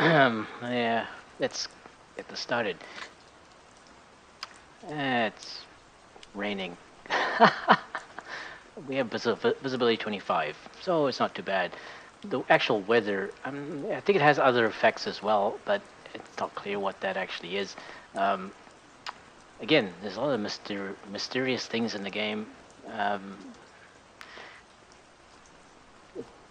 Yeah, let's get this started. It's raining. We have visibility 25, so it's not too bad. The actual weather, I think it has other effects as well, but it's not clear what that actually is. Um, Again, there's a lot of mysterious things in the game. Um,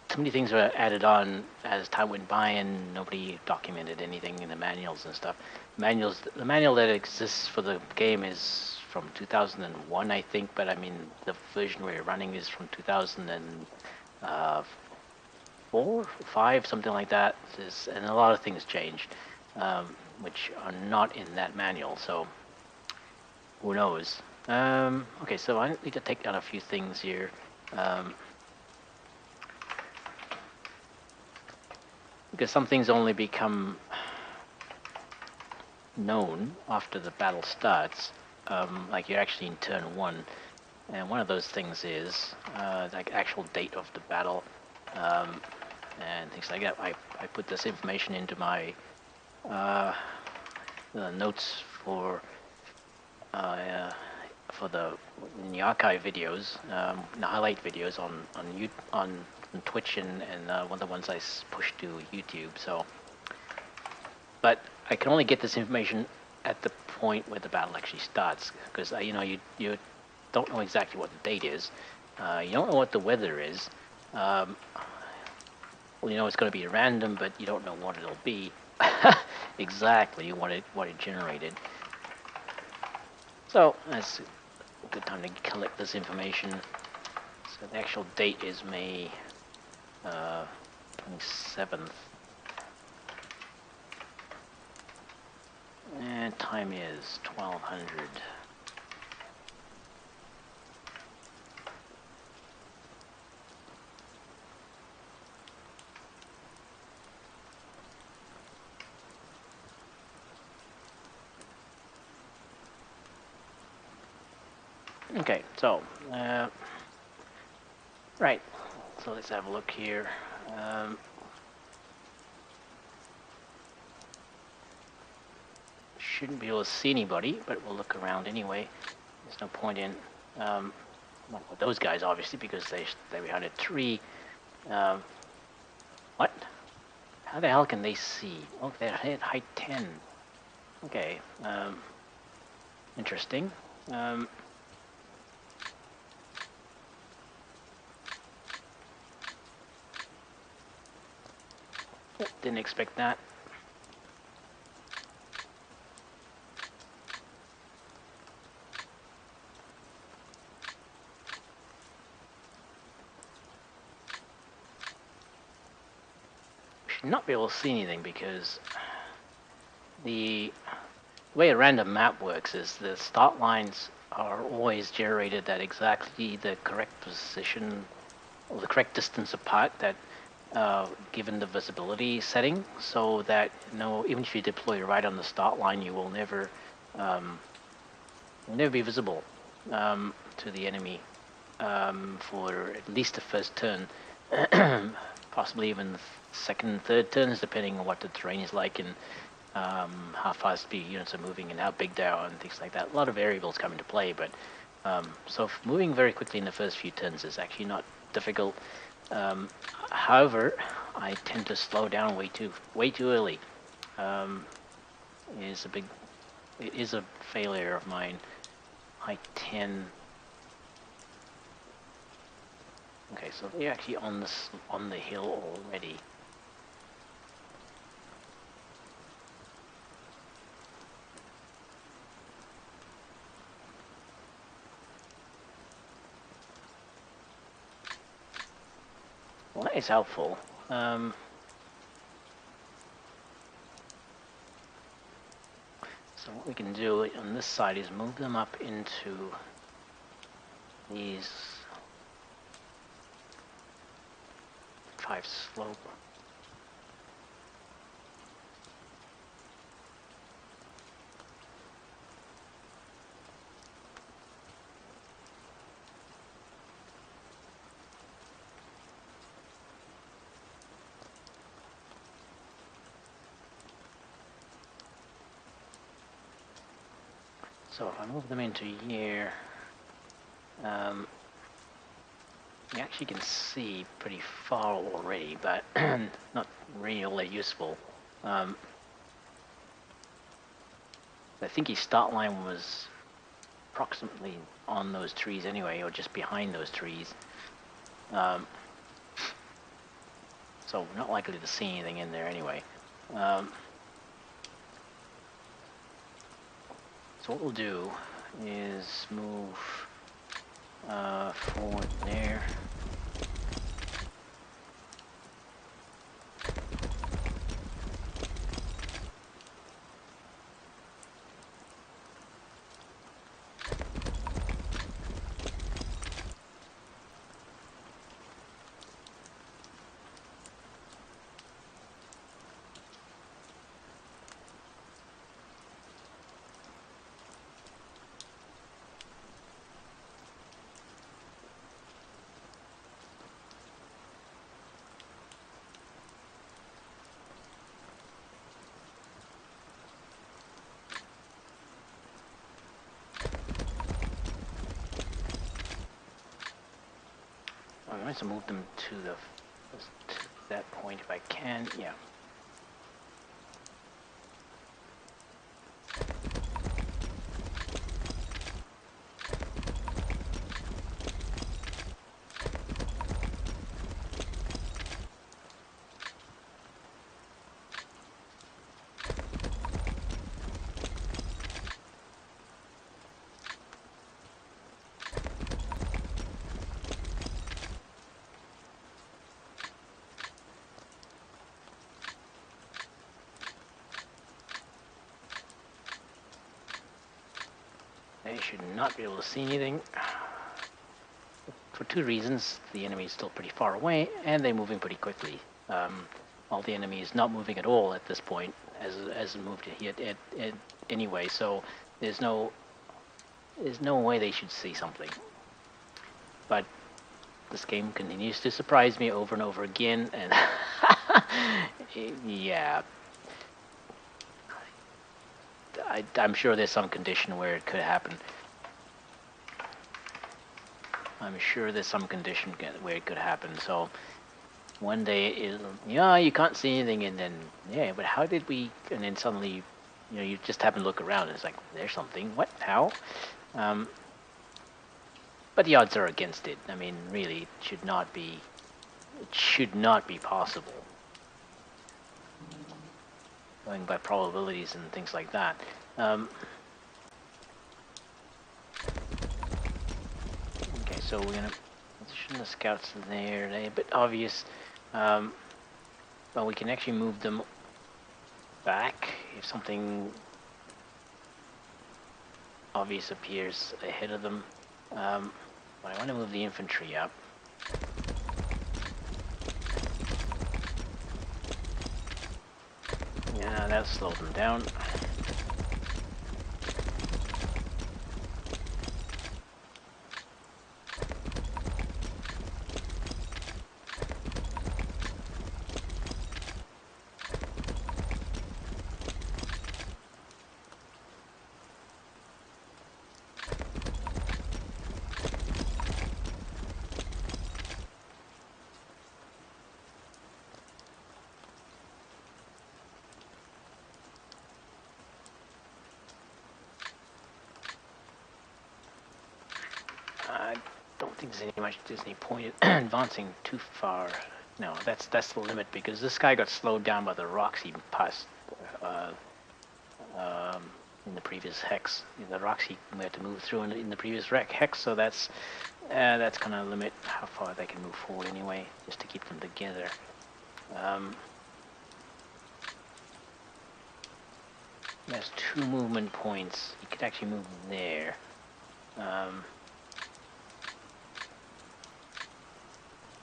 Too many things were added on as time went by, and nobody documented anything in the manuals and stuff. The manual that exists for the game is from 2001, I think, but I mean the version we're running is from 2004, 5, something like that. And a lot of things changed, which are not in that manual. So who knows? Okay, so I need to take down a few things here. Because some things only become known after the battle starts, like you're actually in turn 1, and one of those things is like actual date of the battle, and things like that. I put this information into my notes the in the archive videos, the highlight videos on Twitch and one of the ones I pushed to YouTube. So, but I can only get this information at the point where the battle actually starts, because you don't know exactly what the date is, you don't know what the weather is. Well, you know it's going to be random, but you don't know what it'll be exactly what it generated. So that's a good time to collect this information. So the actual date is May 27th. And time is 1200. Okay, so, right, so let's have a look here. Shouldn't be able to see anybody, but we'll look around anyway. There's no point in, not with those guys, obviously, because they're behind a tree. What? How the hell can they see? Oh, they're at height 10. Okay, interesting. Didn't expect that. Should not be able to see anything because the way a random map works is the start lines are always generated at exactly the correct position or the correct distance apart that given the visibility setting, so that even if you deploy right on the start line, you will never be visible to the enemy for at least the first turn, possibly even second, third turns, depending on what the terrain is like and how fast the units are moving and how big they are and things like that. A lot of variables come into play, but so moving very quickly in the first few turns is actually not difficult. However, I tend to slow down way too early. It is a failure of mine. Height 10. Okay, so they're actually on the hill already. Well, that is helpful. So what we can do on this side is move them up into these 5 slope. So if I move them into here, you actually can see pretty far already, but not really useful. I think his start line was approximately on those trees anyway, or just behind those trees. So we're not likely to see anything in there anyway. So what we'll do is move forward there. I'm going to move them to that point if I can. Yeah. They should not be able to see anything. For two reasons. The enemy is still pretty far away, and they're moving pretty quickly. While the enemy is not moving at all at this point, as moved here anyway, so there's no way they should see something. But this game continues to surprise me over and over again, and yeah. I'm sure there's some condition where it could happen. I'm sure there's some condition where it could happen. So one day, yeah, you can't see anything, and then, yeah, but how did we, and then suddenly, you know, you just happen to look around, and it's like, there's something, what, how? But the odds are against it. I mean, really, it should not be possible. Going by probabilities and things like that. Okay, so we're gonna position the scouts there. They're a bit obvious. But we can actually move them back if something obvious appears ahead of them. But I want to move the infantry up. Yeah, that'll slow them down. I don't think there's any point in advancing too far. No, that's the limit, because this guy got slowed down by the rocks he passed in the previous hex. The rocks we had to move through in the previous hex, so that's kind of limit how far they can move forward anyway, just to keep them together. There's 2 movement points. You could actually move there.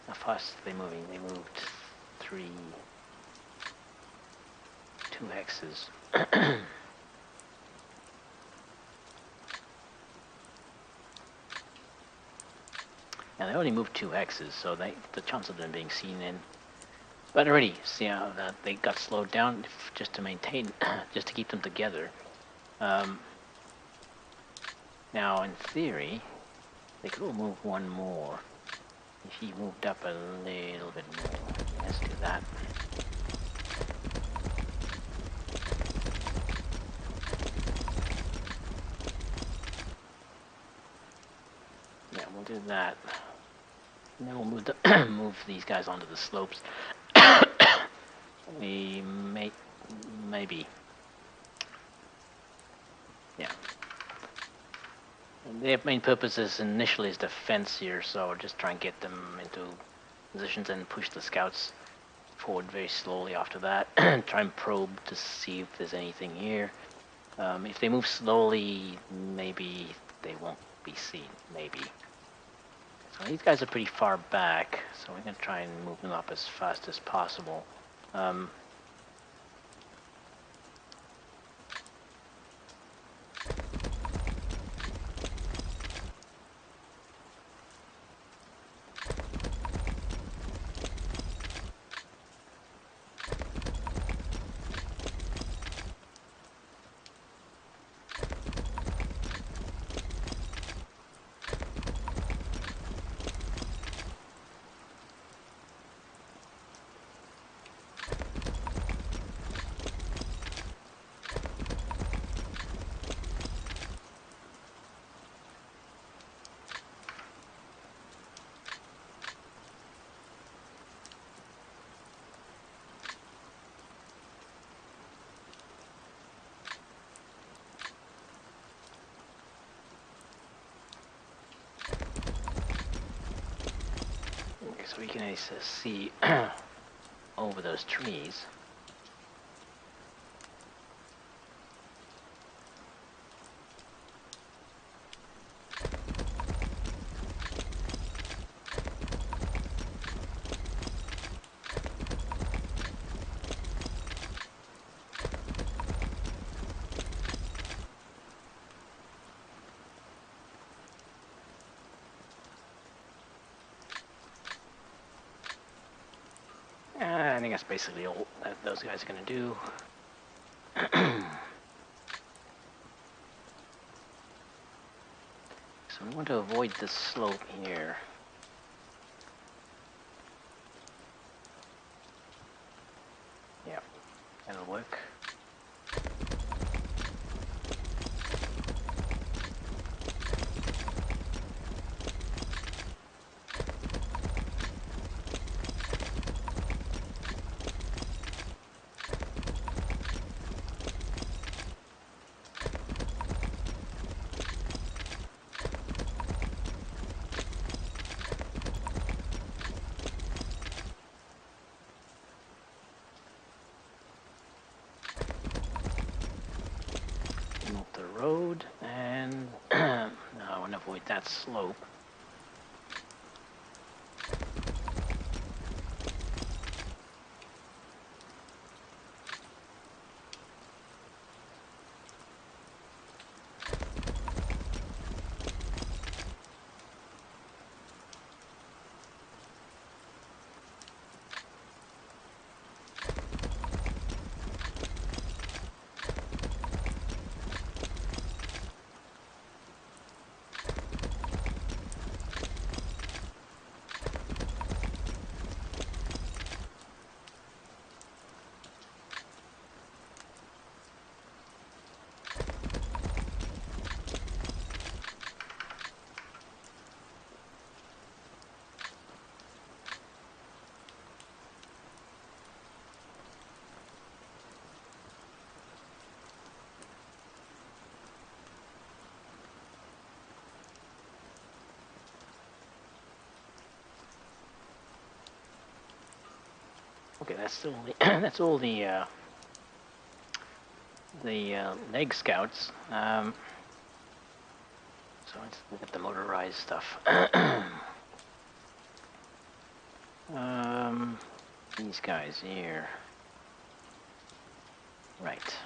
How fast are they moving? They moved 2 hexes. Now they only moved 2 hexes, so the chance of them being seen in. But already, see how they got slowed down just to maintain, just to keep them together. Now, in theory, they could all move one more. If he moved up a little bit more. Okay, let's do that. Yeah, we'll do that. And then we'll move these guys onto the slopes. We maybe. Yeah. And their main purpose is initially is defense here, so just try and get them into positions and push the scouts forward very slowly after that. Try and probe to see if there's anything here. If they move slowly, maybe they won't be seen. Maybe. So these guys are pretty far back, so we're going to try and move them up as fast as possible. So we can see over those trees. I think that's basically all that those guys are going to do. So we want to avoid this slope here. Yeah, that'll work. Road, and now I want to avoid that slope. Okay, that's all the that's all the leg scouts. So let's look at the motorized stuff. These guys here. Right.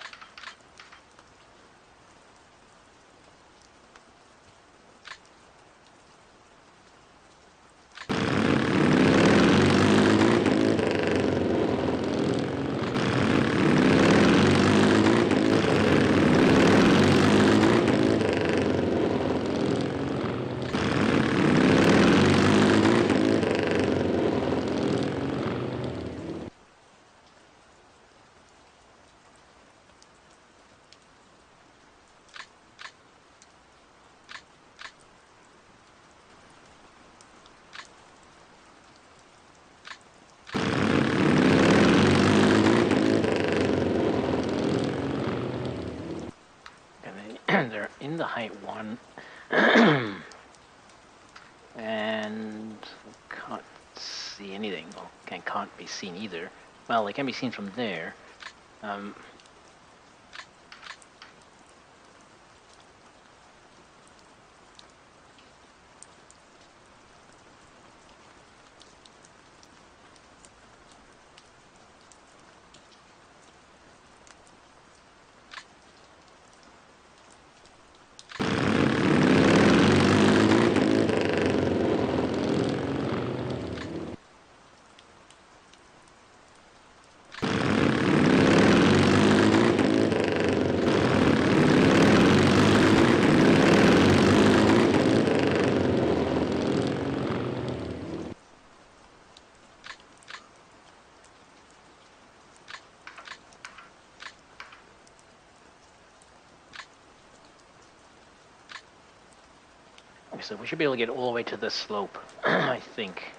they're in the height 1. And can't see anything. Well, can't be seen either. Well, they can be seen from there. So we should be able to get all the way to the slope, I think.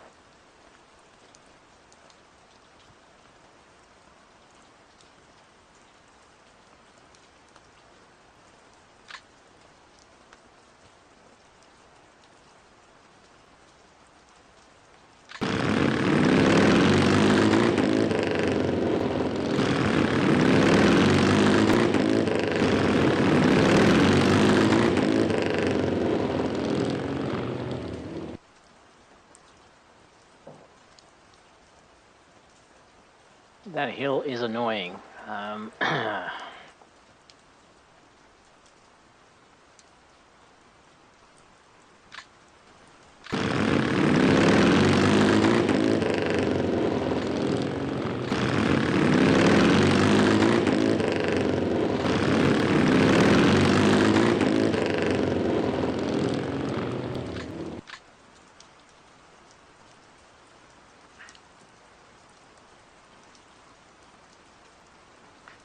That hill is annoying.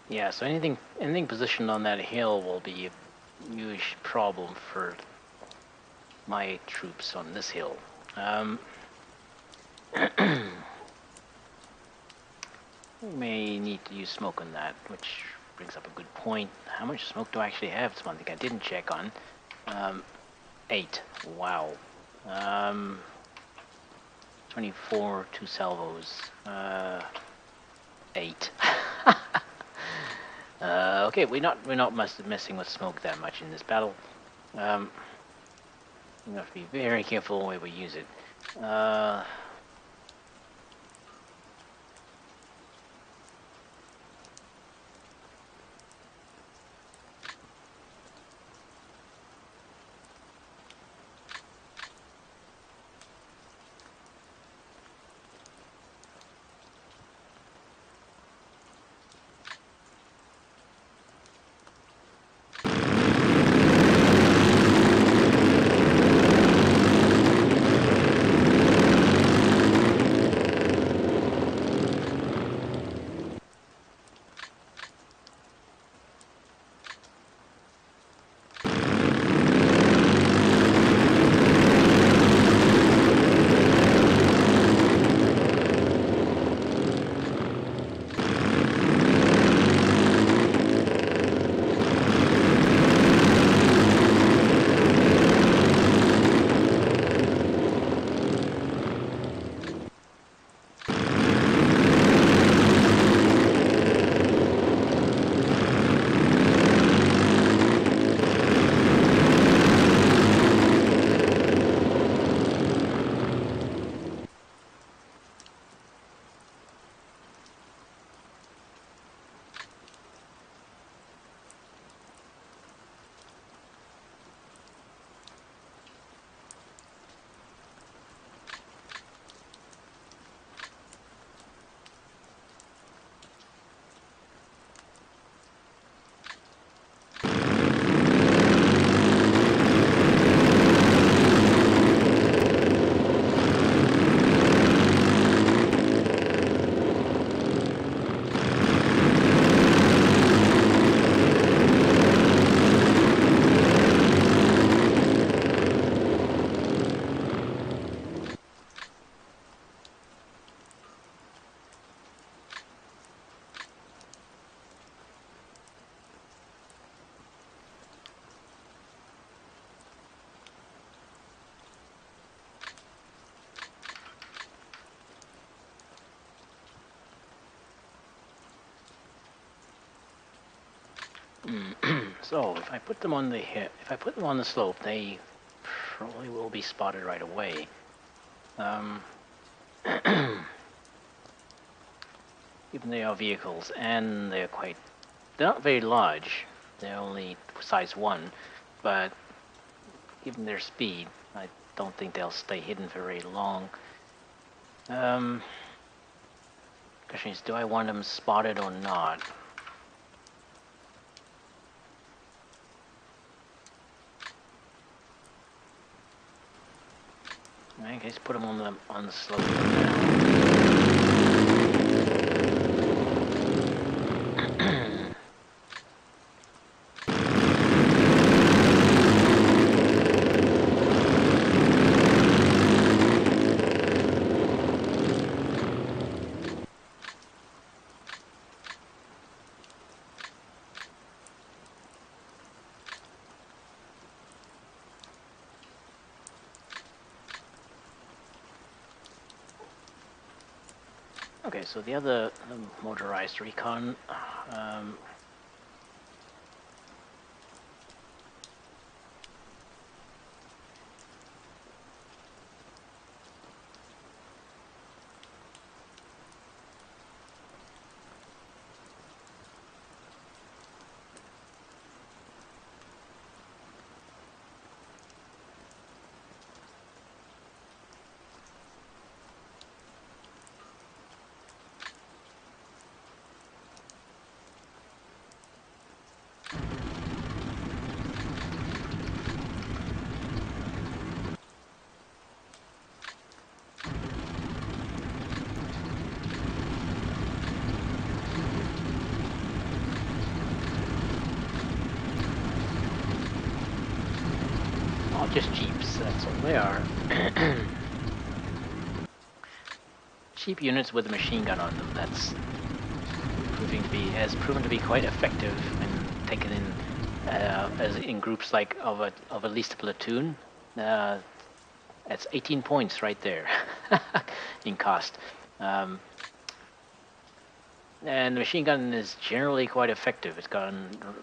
Yeah, so anything positioned on that hill will be a huge problem for my troops on this hill. We may need to use smoke on that, which brings up a good point. How much smoke do I actually have? It's one thing I didn't check on. 8. Wow. 24, 2 salvos. 8. Okay, we're not messing with smoke that much in this battle. We have to be very careful where we use it. So if I put them on the if I put them on the slope, they probably will be spotted right away. Even they are vehicles, and they're not very large. They're only size 1, but given their speed, I don't think they'll stay hidden for very long. Question is, do I want them spotted or not? I guess put them on the slope for now. Okay, so the other motorized recon, just Jeeps, that's all they are. Cheap units with a machine gun on them, that's has proven to be quite effective when taken in as in groups like of at least a platoon. That's 18 points right there in cost. And the machine gun is generally quite effective. It's got a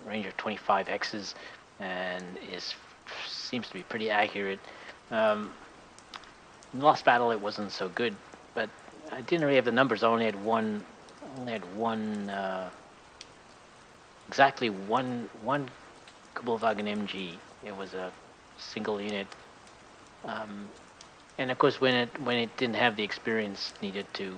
range of 25 hexes and seems to be pretty accurate. In the last battle it wasn't so good, but I didn't really have the numbers. I only had one, exactly one Kugelwagen MG. It was a single unit, and of course when it didn't have the experience needed to,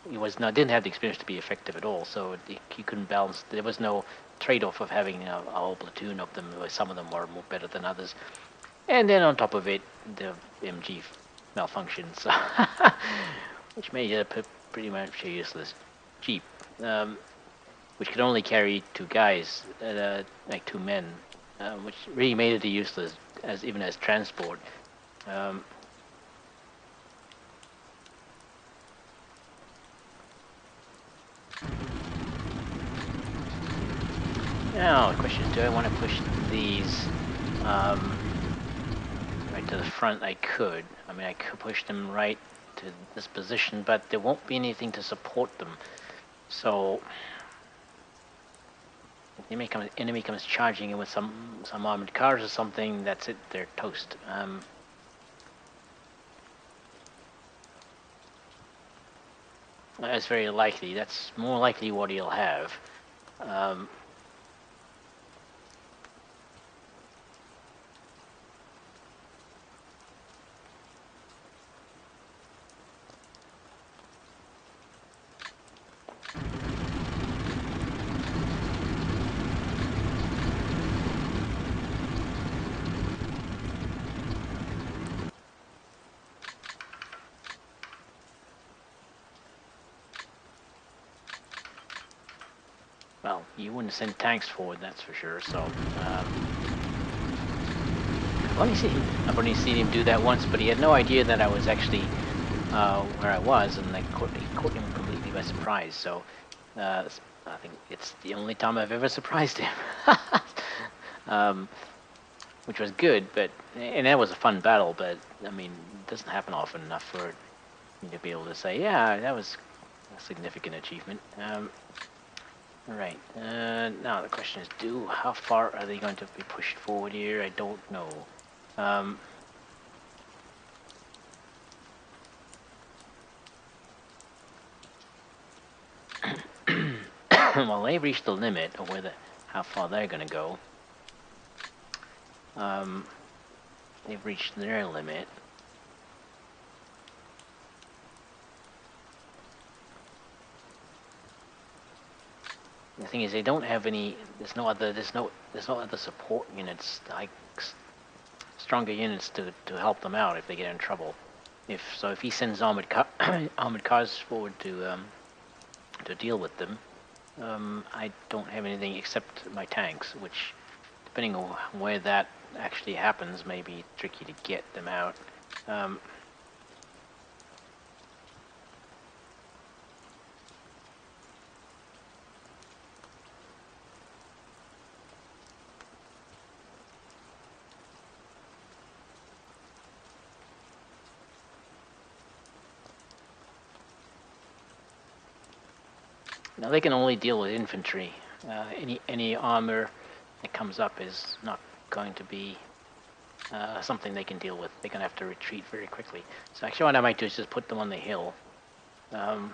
didn't have the experience to be effective at all. So you couldn't balance. There was no trade-off of having a whole platoon of them. Some of them were more better than others, and then on top of it, the MG malfunctioned, so which made it pretty much a useless Jeep, which could only carry 2 guys, like 2 men, which really made it useless even as transport. Now the question is, do I want to push these right to the front? I could. I mean, I could push them right to this position, but there won't be anything to support them. So if the enemy comes charging in with some armored cars or something, that's it. They're toast. That's very likely. That's more likely what he'll have. Well, you wouldn't send tanks forward, that's for sure. So I've only seen him do that once, but he had no idea that I was actually where I was, and he caught him completely by surprise. So I think it's the only time I've ever surprised him, which was good. And that was a fun battle. But I mean, it doesn't happen often enough for me to be able to say, yeah, that was a significant achievement. Alright, now the question is, how far are they going to be pushed forward here? I don't know. Well, they've reached the limit of how far they're going to go. They've reached their limit. The thing is, they don't have any. There's no other support units, like stronger units to help them out if they get in trouble. If he sends armored cars forward to deal with them, I don't have anything except my tanks, which, depending on where that actually happens, may be tricky to get them out. Now they can only deal with infantry. Any armor that comes up is not going to be something they can deal with. They're going to have to retreat very quickly. So actually what I might do is just put them on the hill. So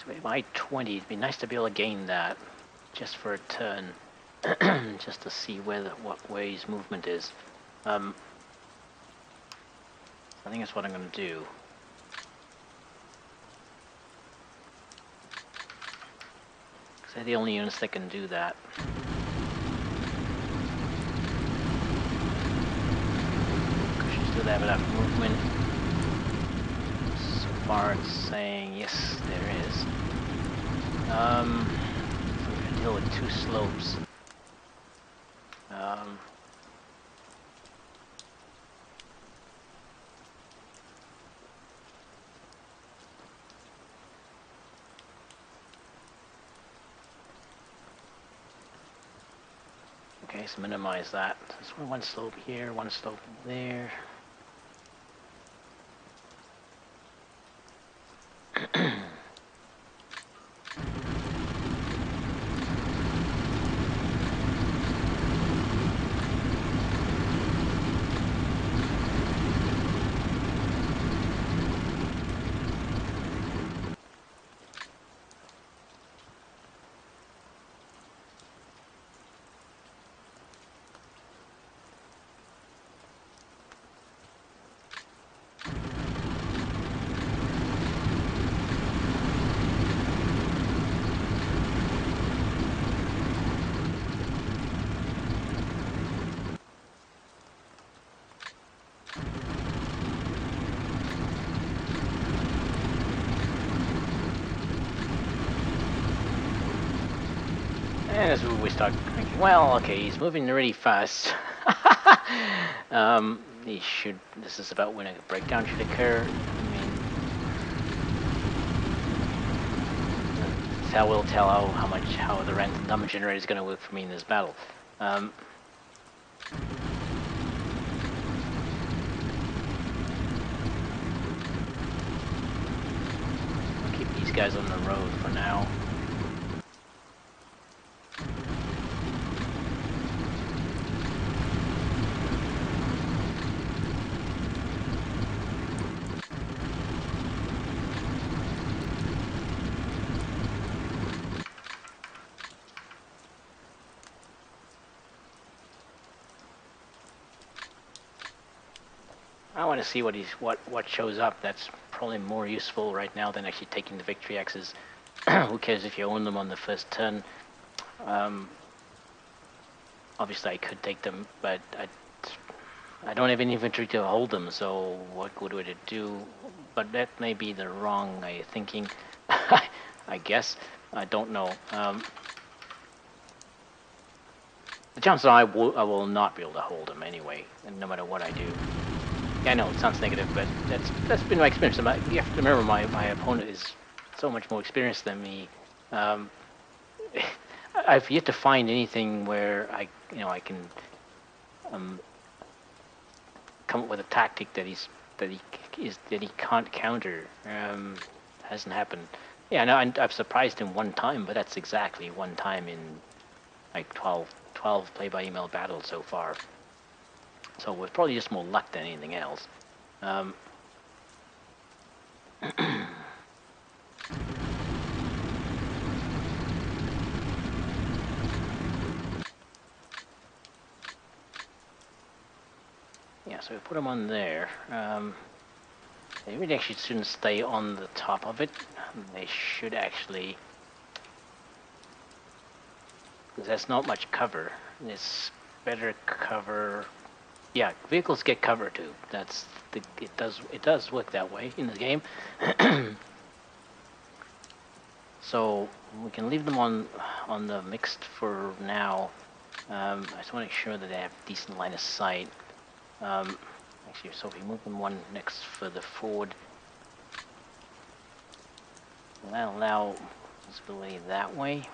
if I 20, it'd be nice to be able to gain that just for a turn, just to see where his movement is. I think that's what I'm going to do. Because they're the only units that can do that. Because still have enough movement. So far it's saying yes, there is. So we have to deal with 2 slopes. Okay, so minimize that. There's one slope here, one slope there. And as we start thinking, well, okay, he's moving really fast. He should. This is about when a breakdown should occur. I mean, that will tell how the random number generator is going to work for me in this battle. I'll keep these guys on the road for now. I want to see what shows up. That's probably more useful right now than actually taking the victory axes. Who cares if you own them on the first turn? Obviously, I could take them, but I don't have any infantry to hold them. So what good would it do? But that may be the wrong thinking. I guess I don't know. The chances are I will not be able to hold them anyway, no matter what I do. Yeah, I know it sounds negative, but that's been my experience. You have to remember, my opponent is so much more experienced than me. I've yet to find anything where I you know, I can come up with a tactic that he can't counter. Hasn't happened. Yeah, no, I've surprised him one time, but that's exactly one time in like 12 play-by-email battles so far. So with probably just more luck than anything else. Yeah, so we put them on there. They really actually shouldn't stay on the top of it. They should actually, because that's not much cover. It's better cover. Yeah, vehicles get cover too. That's it does work that way in the game. So we can leave them on the mixed for now. I just want to make sure that they have decent line of sight. Actually, so if we move them one next further forward, that'll allow visibility that way.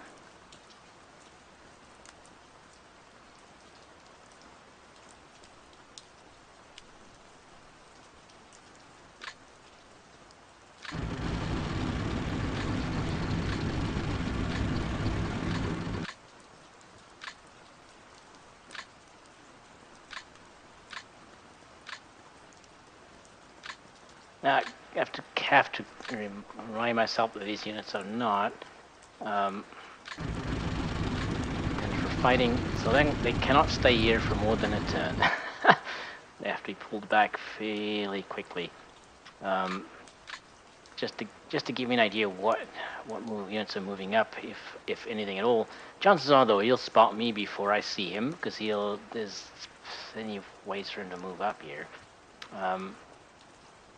Now, I have to remind myself that these units are not. And for fighting, so then they cannot stay here for more than a turn. They have to be pulled back fairly quickly. Just to give you an idea what units are moving up, if anything at all. Chances are though he'll spot me before I see him, because there's plenty of ways for him to move up here.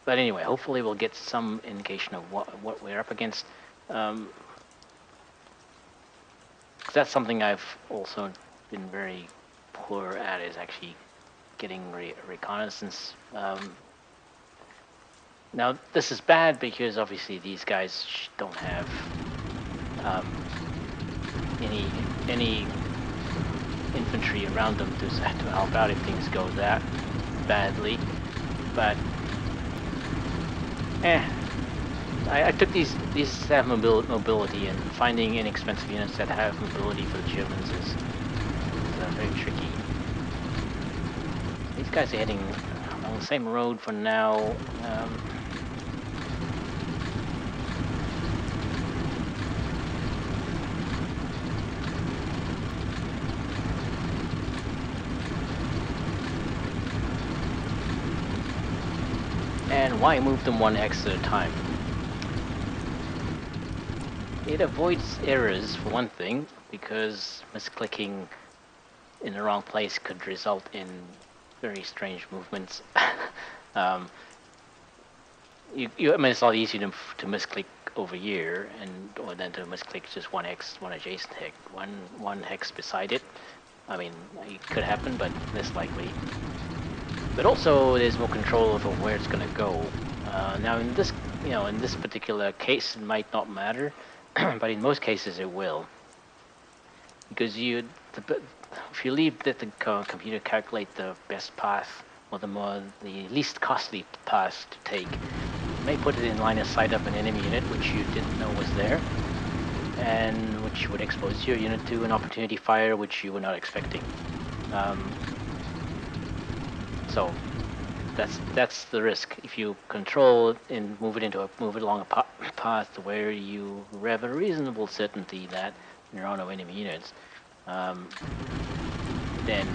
But anyway, hopefully we'll get some indication of what we're up against. That's something I've also been very poor at, is actually getting reconnaissance. Now this is bad because obviously these guys don't have any infantry around them to help out if things go that badly. But I took these have mobility, and finding inexpensive units that have mobility for the Germans is very tricky. These guys are heading along the same road for now. And why move them one hex at a time? It avoids errors, for one thing, because misclicking in the wrong place could result in very strange movements. I mean, it's a lot easier to misclick over here, or then to misclick just one hex, one adjacent hex, one hex beside it. I mean, it could happen, but less likely. But also, there's more control over where it's going to go. Now, in this particular case, it might not matter, but in most cases, it will, because if you leave the computer calculate the best path or the least costly path to take, you may put it in line of sight of an enemy unit which you didn't know was there, and which would expose your unit to an opportunity fire which you were not expecting. So that's the risk. If you control it and move it along a path where you have a reasonable certainty that there are no enemy units, then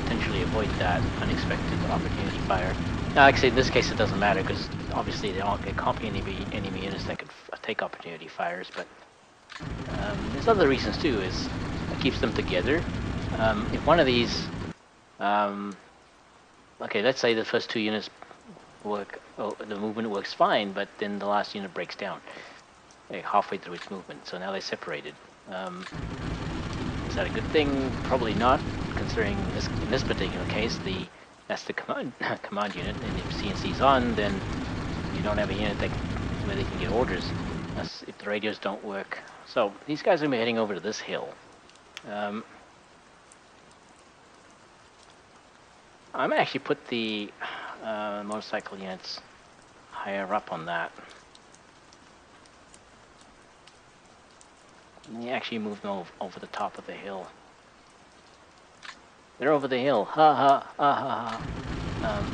potentially avoid that unexpected opportunity fire. Now, actually, in this case, it doesn't matter because obviously there can't be any enemy units that could take opportunity fires. But there's other reasons too. It keeps them together. If one of these okay, let's say the first two units work, the movement works fine, but then the last unit breaks down halfway through its movement, so now they're separated. Is that a good thing? Probably not, considering in this particular case, that's the command unit, and if C&C's on, then you don't have a unit where they can get orders, if the radios don't work. So these guys are heading over to this hill. I'm gonna actually put the motorcycle units higher up on that. And they actually move them over the top of the hill. They're over the hill. Ha ha ha ha ha.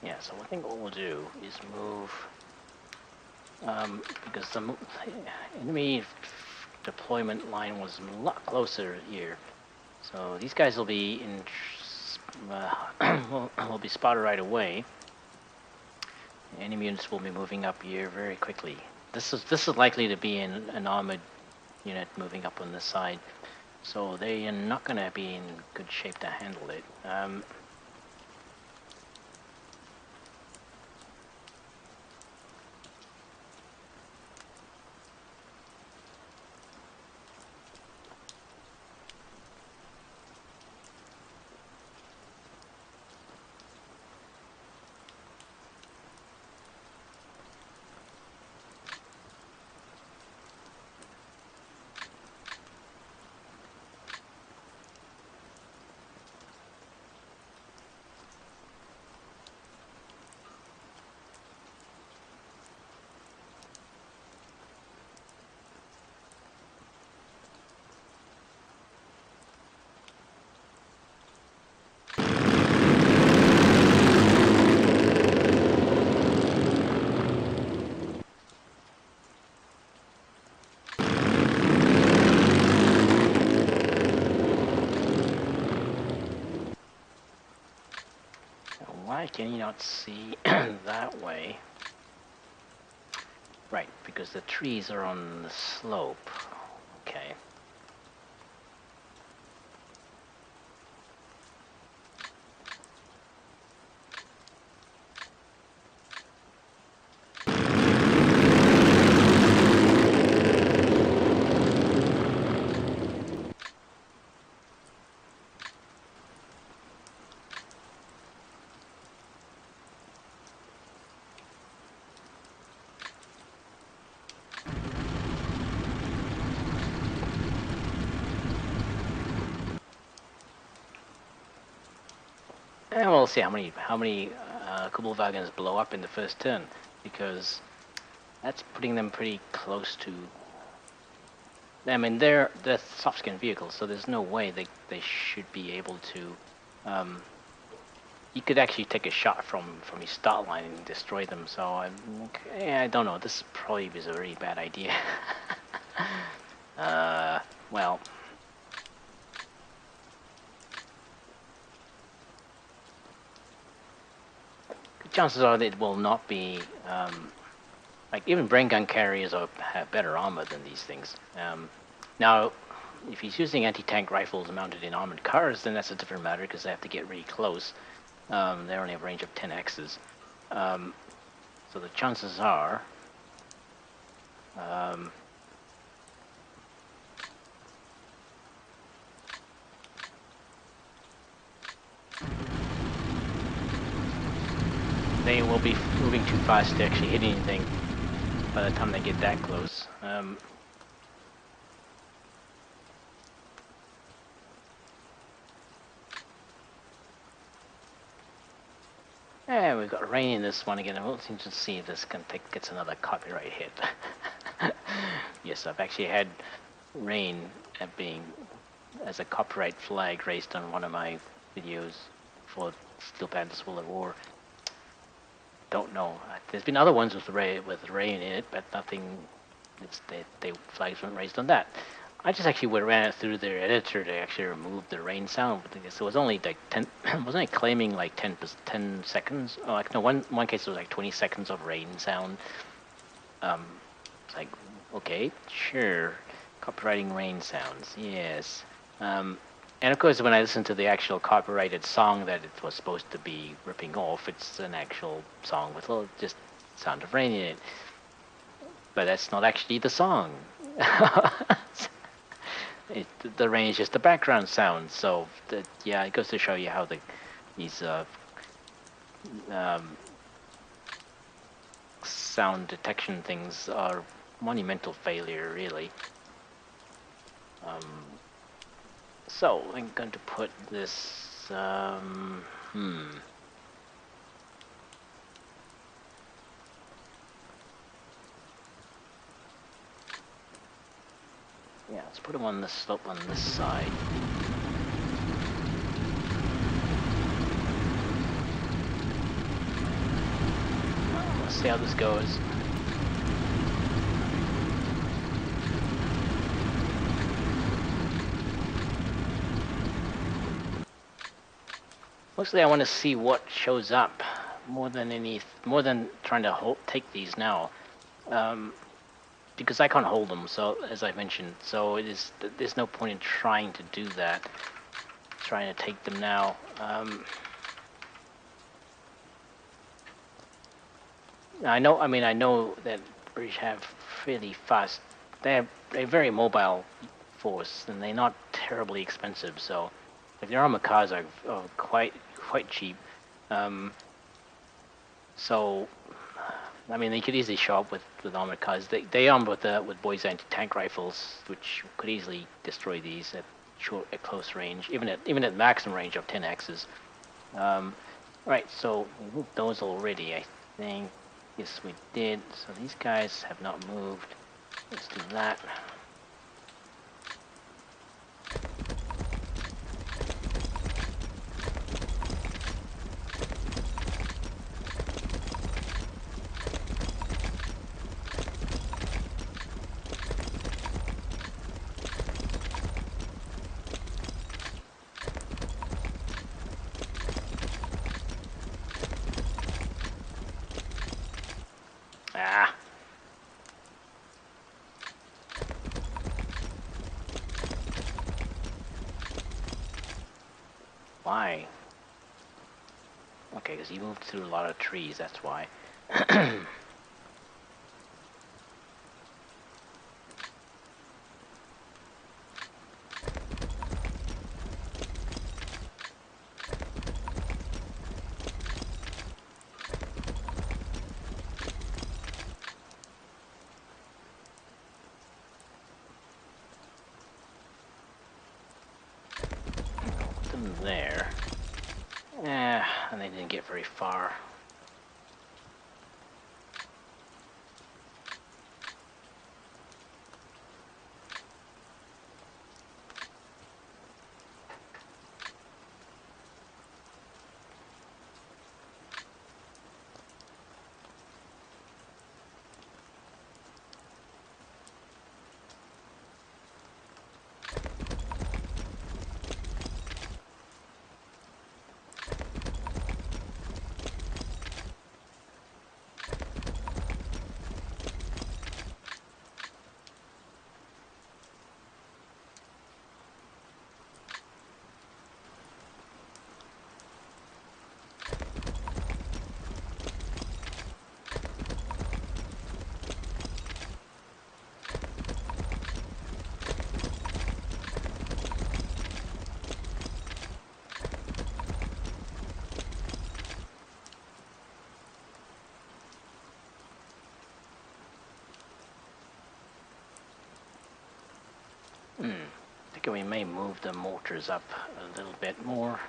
Yeah, so I think what we'll do is move, because the enemy deployment line was a lot closer here. So these guys will be in, will be spotted right away. The enemy units will be moving up here very quickly. This is likely to be an armored unit moving up on this side, so they are not going to be in good shape to handle it. Why can you not see that way? Right, because the trees are on the slope. Okay. And we'll see how many Kubelwagons blow up in the first turn, because that's putting them pretty close to. I mean, they're soft-skin vehicles, so there's no way they should be able to. You could actually take a shot from your start line and destroy them. So I don't know. This probably was a very bad idea. Well. Chances are that it will not be, like even brain gun carriers have better armor than these things. Now, if he's using anti-tank rifles mounted in armored cars, then that's a different matter because they have to get really close. They only have a range of 10 hexes. So the chances are, they will be moving too fast to actually hit anything by the time they get that close. And we've got rain in this one again. We'll to see if this gets another copyright hit. Yes, I've actually had rain being as a copyright flag raised on one of my videos for Steel Panthers World at War. Don't know. There's been other ones with rain in it, but nothing. They flags weren't raised on that. I just actually ran it through their editor to actually remove the rain sound. But it was only like 10. Wasn't it claiming like 10 seconds? Oh, like no, one case it was like 20 seconds of rain sound. It's like, okay, sure, copywriting rain sounds, yes. And of course, when I listen to the actual copyrighted song that it was supposed to be ripping off, it's an actual song with a little just sound of rain in it. But that's not actually the song. The rain is just the background sound. So yeah, it goes to show you how these sound detection things are monumental failure, really. So I'm going to put this. Yeah, let's put them on the slope on this side. Let's see how this goes. Mostly, I want to see what shows up more than trying to take these now, because I can't hold them. So as I mentioned, so there's no point in trying to do that. Trying to take them now. I know that British have fairly fast. They're a very mobile force, and they're not terribly expensive. So, like their armored cars are quite cheap. So, I mean, they could easily show up with armored cars. They armed with Boyd's anti-tank rifles, which could easily destroy these at close range, even at maximum range of 10 hexes. Right, so we moved those already, I think. Yes, we did. So these guys have not moved. Let's do that. Ah. Why? Okay, because he moved through a lot of trees, that's why. Put them there. And they didn't get very far. I think we may move the mortars up a little bit more.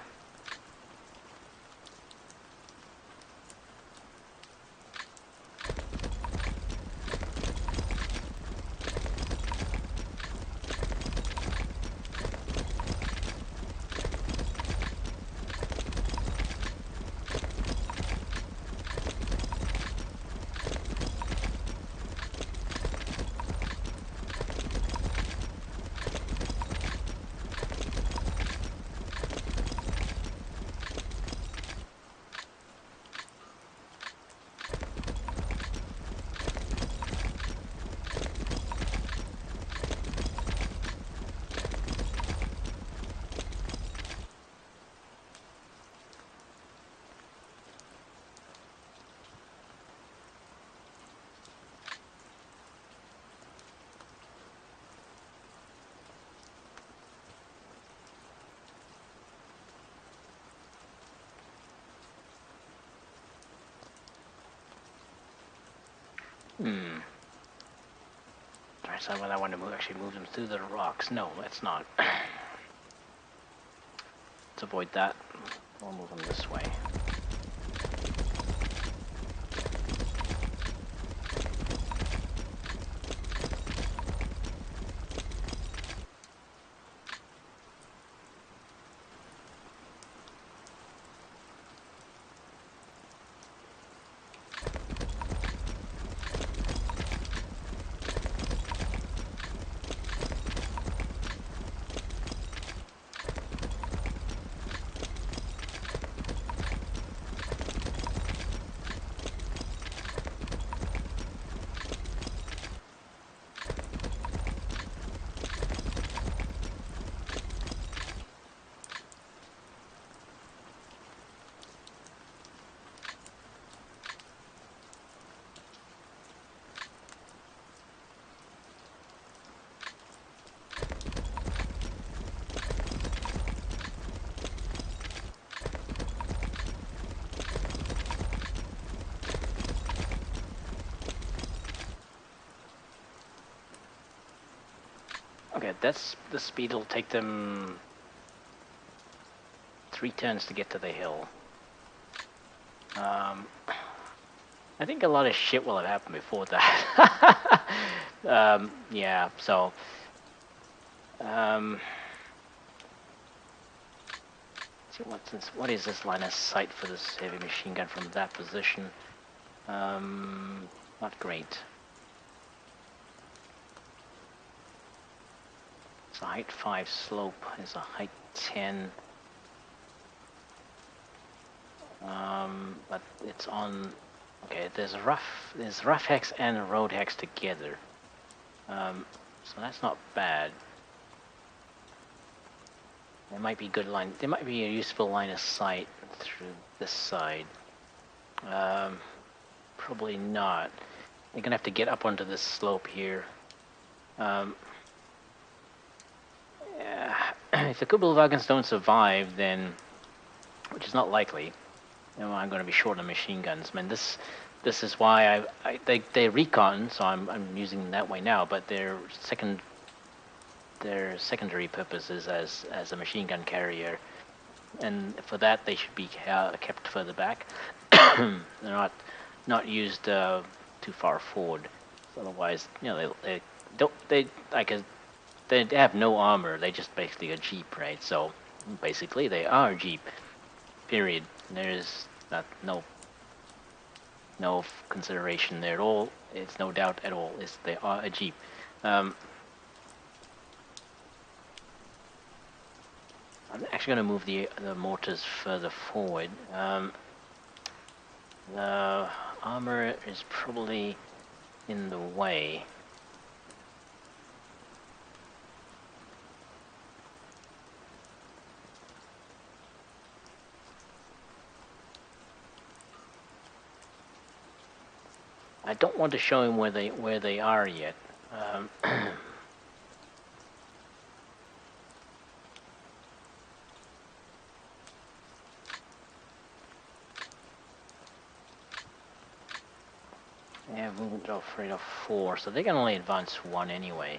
Hmm. Try to decide whether I want to actually move them through the rocks. No, let's not. Let's avoid that. We'll move them this way. Okay, that's the speed it'll take them 3 turns to get to the hill. I think a lot of shit will have happened before that. Yeah, so... see, what is this line of sight for this heavy machine gun from that position? Not great. It's a height 5 slope, it's a height 10. But it's on... Okay, there's rough hex and road hex together. So that's not bad. There might be good line. There might be a useful line of sight through this side. Probably not. You're gonna have to get up onto this slope here. Yeah. If the Kubelwagens don't survive, then, which is not likely, then I'm going to be short on machine guns. Man, this is why they recon, so I'm using that way now. But their secondary purposes as a machine gun carrier, and for that they should be kept further back. They're not used too far forward. Otherwise, you know, they have no armor. They just basically a jeep, right? So basically they are a jeep. Period. There's no consideration there at all. It's no doubt at all. They are a jeep. I'm actually going to move the mortars further forward. The armor is probably in the way. I don't want to show him where they are yet. They have movement of rate of 4, so they can only advance 1 anyway.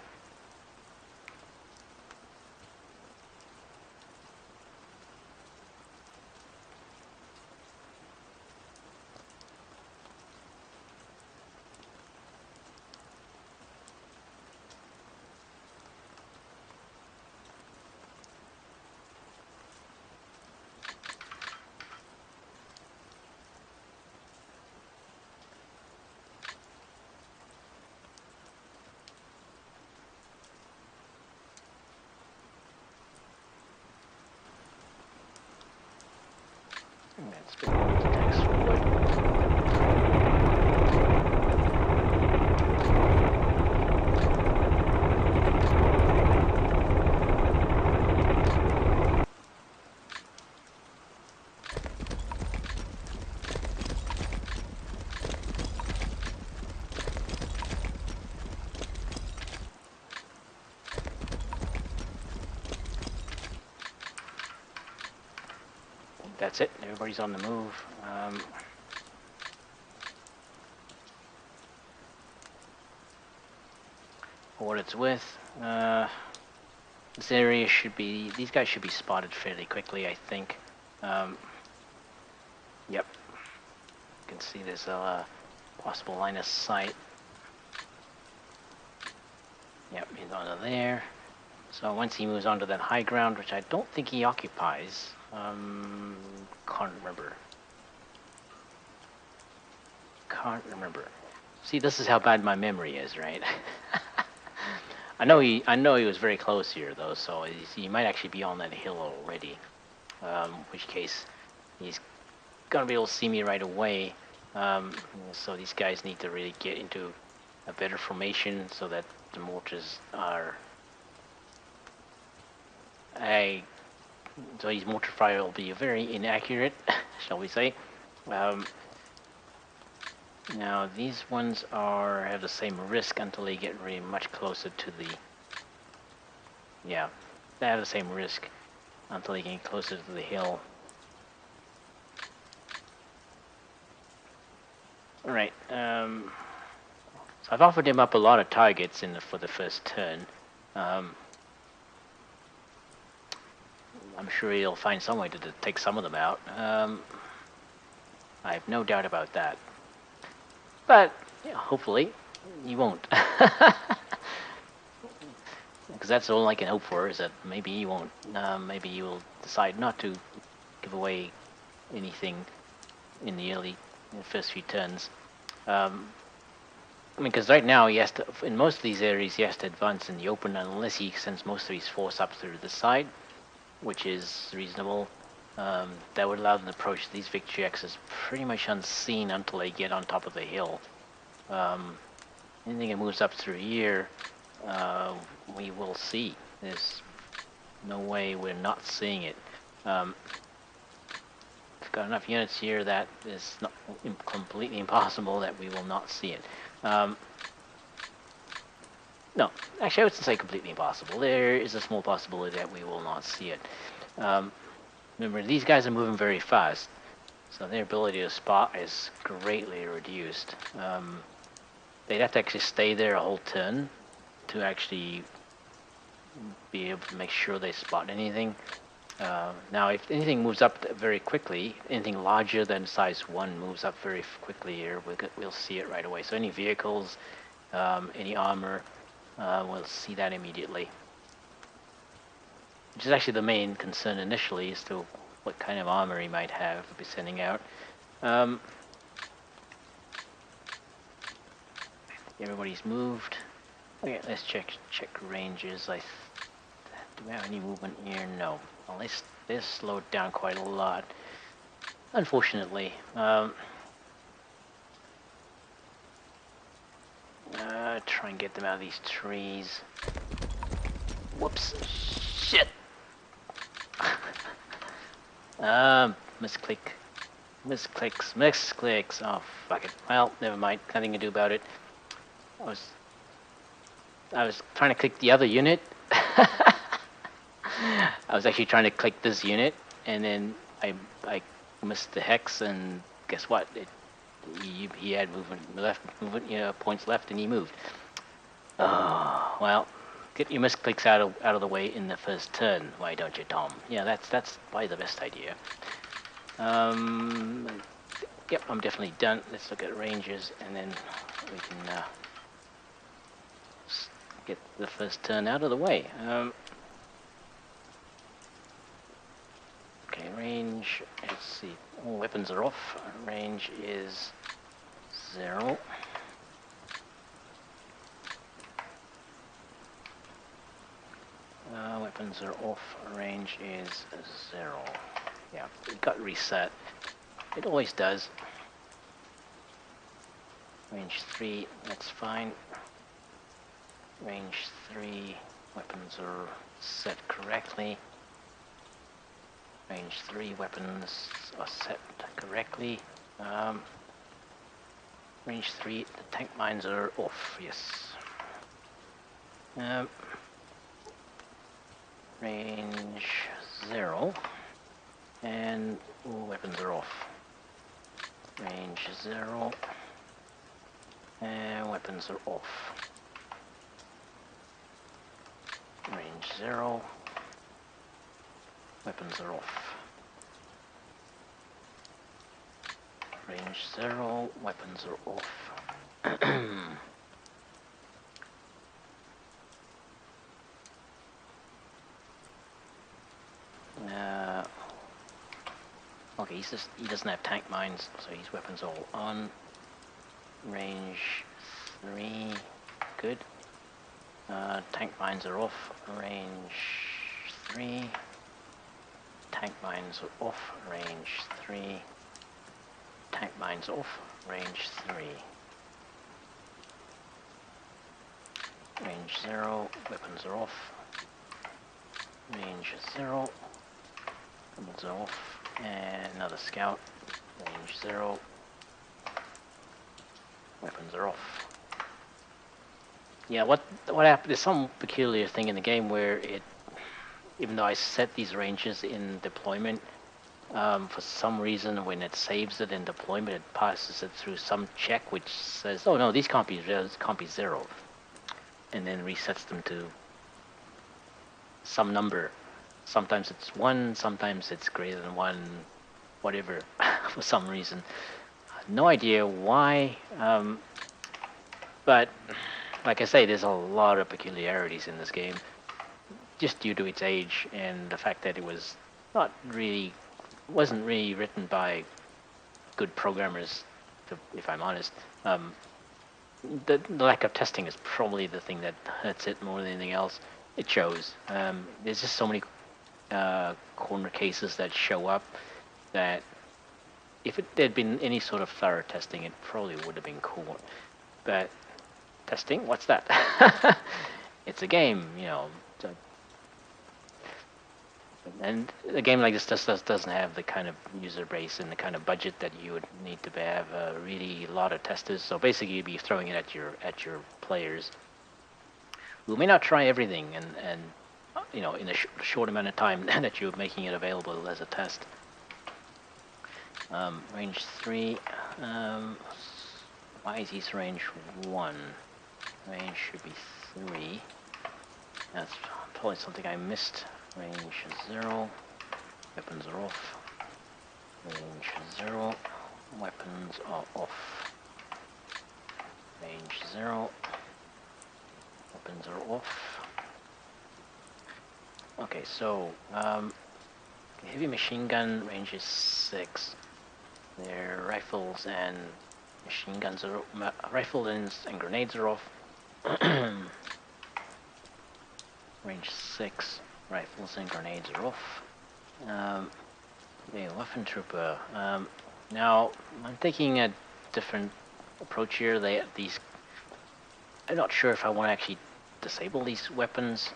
Let's go to text forward. That's it. Everybody's on the move. what it's worth. This area should be, these guys should be spotted fairly quickly, I think. Yep. You can see there's a possible line of sight. Yep, he's onto there. So once he moves onto that high ground, which I don't think he occupies, can't remember. Can't remember. See, this is how bad my memory is, right? I know he was very close here though, so he might actually be on that hill already. In which case, he's gonna be able to see me right away. So these guys need to really get into a better formation so that the mortars are. So his mortar fire will be very inaccurate, shall we say? Now these ones have the same risk until they get really much closer to the. Yeah, they have the same risk until they get closer to the hill. All right. So I've offered him up a lot of targets for the first turn. I'm sure he'll find some way to take some of them out. I have no doubt about that. But yeah, hopefully he won't. Because that's all I can hope for, is that maybe he won't. Maybe he will decide not to give away anything in the first few turns. I mean, because right now he has to, in most of these areas, he has to advance in the open unless he sends most of his force up through the side, which is reasonable. That would allow them to approach these victory X's pretty much unseen until they get on top of the hill. Anything that moves up through here, we will see. There's no way we're not seeing it. We've got enough units here that it's not completely impossible that we will not see it. No, actually I wouldn't say completely impossible. There is a small possibility that we will not see it. Remember, these guys are moving very fast, so their ability to spot is greatly reduced. They'd have to actually stay there a whole turn to actually be able to make sure they spot anything. Now, if anything moves up very quickly, anything larger than size 1 moves up very quickly here, we'll see it right away. So any vehicles, any armor, we'll see that immediately. Which is actually the main concern initially, as to what kind of armor he might have to be sending out. Everybody's moved. Okay, let's check ranges. Do we have any movement here? No. Well, they're slowed down quite a lot, unfortunately. Try and get them out of these trees. Whoops. Shit. Misclick. Misclicks. Oh, fuck it. Well, never mind. Nothing to do about it. I was trying to click the other unit. I was actually trying to click this unit, and then I missed the hex, and guess what? He had points left, and he moved. Oh, well, get your misclicks out of the way in the first turn, why don't you, Tom? Yeah, that's probably the best idea. Yep, I'm definitely done. Let's look at ranges, and then we can get the first turn out of the way. Okay, range, let's see. All weapons are off. Range is 0. Weapons are off. Range is 0. Yeah, it got reset. It always does. Range 3, that's fine. Range 3, weapons are set correctly. Range 3 weapons are set correctly. Range 3, the tank mines are off, yes. Range 0, and weapons are off. Range 0, and weapons are off. range 0, weapons are off. Range 0, weapons are off. Okay, he doesn't have tank mines, so his weapons all on. Range 3, good. Tank mines are off. Range 3. Tank mines are off. Range 3. Tank mines off. Range 3. Range 0. Weapons are off. Range 0. Weapons are off. And another scout. Range 0. Weapons are off. Yeah, what happened? There's some peculiar thing in the game where even though I set these ranges in deployment, for some reason when it saves it in deployment, it passes it through some check which says, "Oh no, these can't be 0," and then resets them to some number. Sometimes it's 1, sometimes it's greater than 1, whatever, for some reason. No idea why, but like I say, there's a lot of peculiarities in this game, just due to its age and the fact that it wasn't really written by good programmers, if I'm honest. The lack of testing is probably the thing that hurts it more than anything else. It shows. There's just so many corner cases that show up that if there'd been any sort of thorough testing, it probably would have been cool. But testing? What's that? It's a game, you know. And a game like this just doesn't have the kind of user base and the kind of budget that you would need to have a really lot of testers. So basically, you'd be throwing it at your players, who may not try everything, and you know, in a short amount of time that you're making it available as a test. Range 3. Why is his range 1? Range should be 3. That's probably something I missed. Range 0. Weapons are off. Range 0. Weapons are off. Range 0. Weapons are off. Okay, so heavy machine gun range is 6. Their rifles and machine guns are rifles and grenades are off. Range 6. Rifles and grenades are off. The Waffen Trooper. Now I'm taking a different approach here. I'm not sure if I want to actually disable these weapons.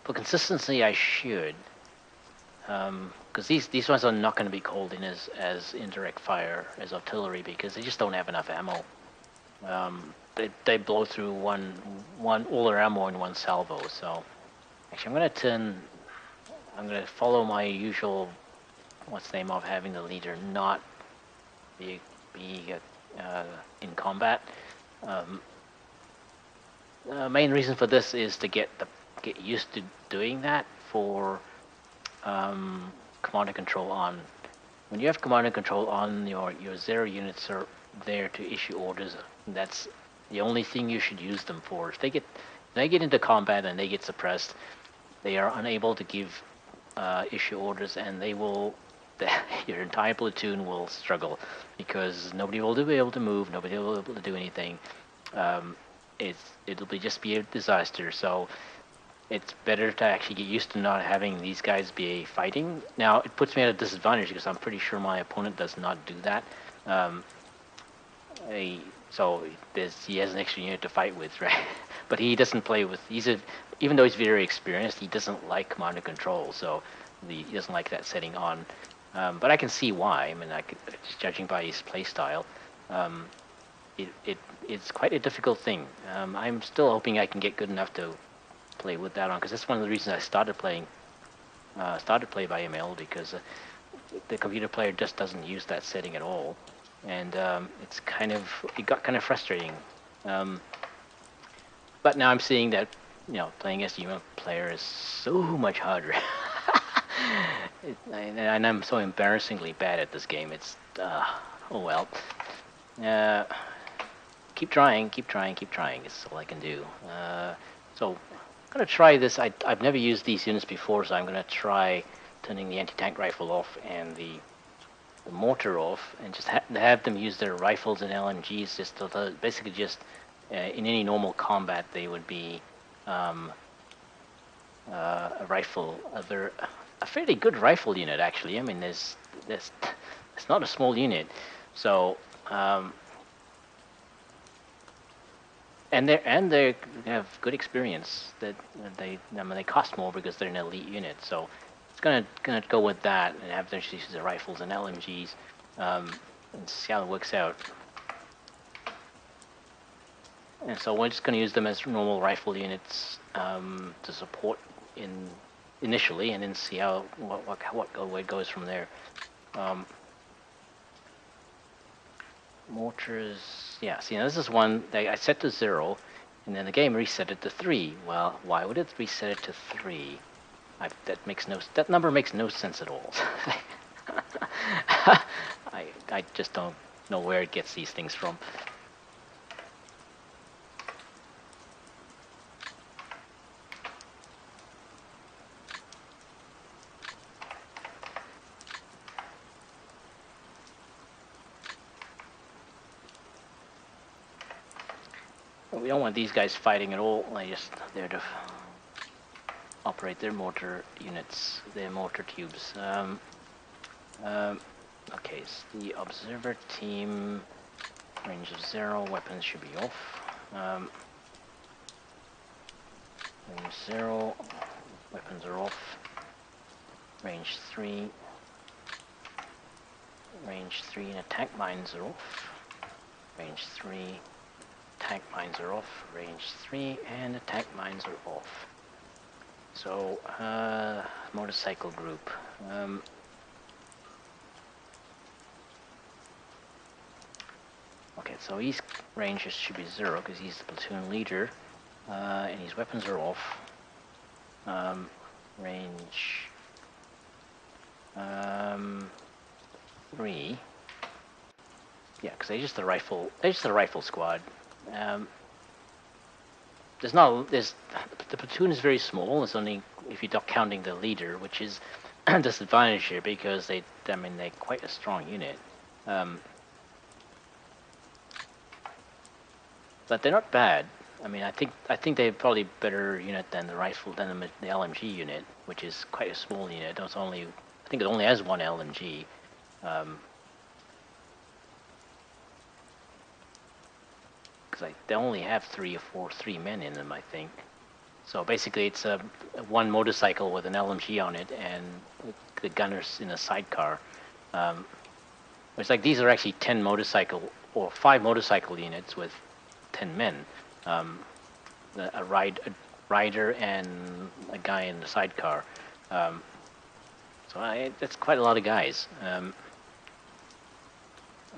For consistency, I should, because these ones are not going to be called in as indirect fire, as artillery, because they just don't have enough ammo. They blow through all their ammo in one salvo. So actually, I'm gonna follow my usual what's the name of having the leader not be in combat. Main reason for this is to get used to doing that for command and control on. When you have command and control on, your 0 units are there to issue orders. That's the only thing you should use them for. If they get into combat and they get suppressed, they are unable to give issue orders, and your entire platoon will struggle because nobody will be able to move, nobody will be able to do anything. It'll just be a disaster. So it's better to actually get used to not having these guys be fighting. Now it puts me at a disadvantage because I'm pretty sure my opponent does not do that. So he has an extra unit to fight with, right? But he doesn't play with. Even though he's very experienced, he doesn't like command and control. So he doesn't like that setting on. But I can see why. I mean, just judging by his play style, it's quite a difficult thing. I'm still hoping I can get good enough to play with that on, because that's one of the reasons I started play by ML, because the computer player just doesn't use that setting at all, and it got kind of frustrating. But now I'm seeing that you know, playing as a human player is so much harder. And I'm so embarrassingly bad at this game. It's oh well. Uh, keep trying, keep trying, keep trying. It's all I can do. So I'm gonna try this. I've never used these units before, so I'm gonna try turning the anti-tank rifle off and the mortar off, and just have them use their rifles and LMGs. Just basically just in any normal combat, they would be a rifle. They're a fairly good rifle unit, actually. I mean, there's it's not a small unit, so. And they have good experience. That I mean, they cost more because they're an elite unit. So it's gonna go with that and have them use their rifles and LMGs, and see how it works out. And so we're just gonna use them as normal rifle units to support initially, and then see how where it goes from there. Mortars, yeah, see, now this is one that I set to 0, and then the game reset it to 3. Well, why would it reset it to 3? That number makes no sense at all. I just don't know where it gets these things from. We don't want these guys fighting at all. They're just there to operate their mortar units, their mortar tubes. Okay, so the observer team, range of 0, weapons should be off. Range 0, weapons are off. Range 3, and attack mines are off. Range 3, attack mines are off. Range 3, and attack mines are off. So, motorcycle group. Okay, so his ranges should be 0 because he's the platoon leader, and his weapons are off. Range 3. Yeah, because they're just the rifle. They're just the rifle squad. The platoon is very small. It's only if you're not counting the leader, which is a disadvantage here because they're quite a strong unit. But they're not bad. I mean, I think they're probably a better unit than the LMG unit, which is quite a small unit. I think it only has one LMG. Because they only have 3 men in them, I think. So basically, it's a one motorcycle with an LMG on it, and the gunners in a sidecar. It's like these are actually 10 motorcycle or 5 motorcycle units with 10 men. A rider and a guy in the sidecar. So that's quite a lot of guys.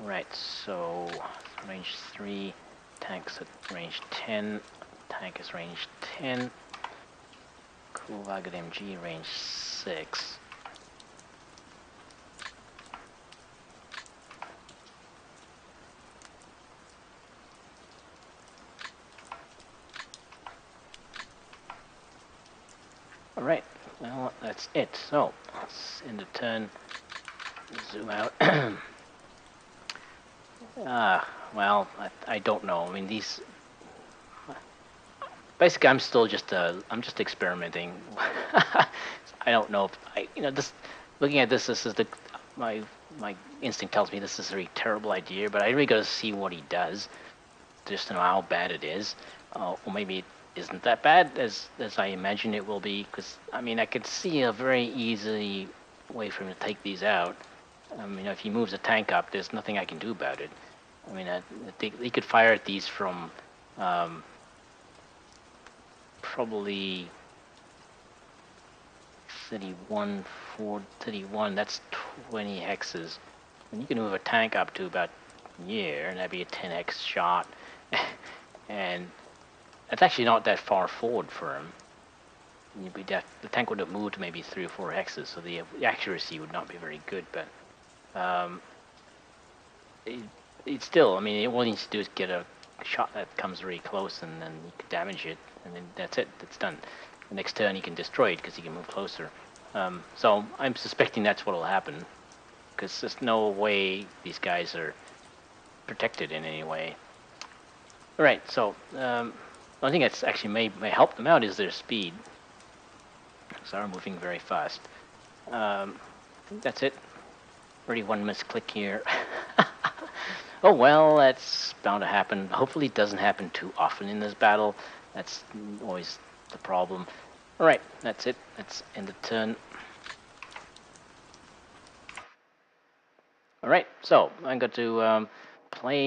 Right, so range 3, tanks at range 10, tank is range 10, Kulvagat MG range 6. Alright, well, that's it. So, let's end the turn, zoom out. Well, I don't know. I mean, these... Basically, I'm just experimenting. I don't know if this, looking at this is my instinct tells me this is a very terrible idea, but I really got to see what he does, just to know how bad it is, or maybe it isn't that bad as I imagine it will be. Because I mean, I could see a very easy way for him to take these out. I mean, if he moves a tank up, there's nothing I can do about it. I mean, he could fire at these from probably 31, 31. That's 20 hexes. And you can move a tank up to about here, and that'd be a 10 hex shot. And It's actually not that far forward for him. The tank would have moved maybe 3 or 4 hexes, so the accuracy would not be very good. But it's still, I mean, all he needs to do is get a shot that comes very close, and then you can damage it, and then that's it. It's done. The next turn he can destroy it because he can move closer. So I'm suspecting that's what will happen, because there's no way these guys are protected in any way. All right, so one thing that's actually may help them out is their speed. So they're moving very fast. That's it. Already one misclick here. Oh well, that's bound to happen. Hopefully it doesn't happen too often in this battle. That's always the problem. Alright, that's it. Let's end the turn. Alright, so I'm going to play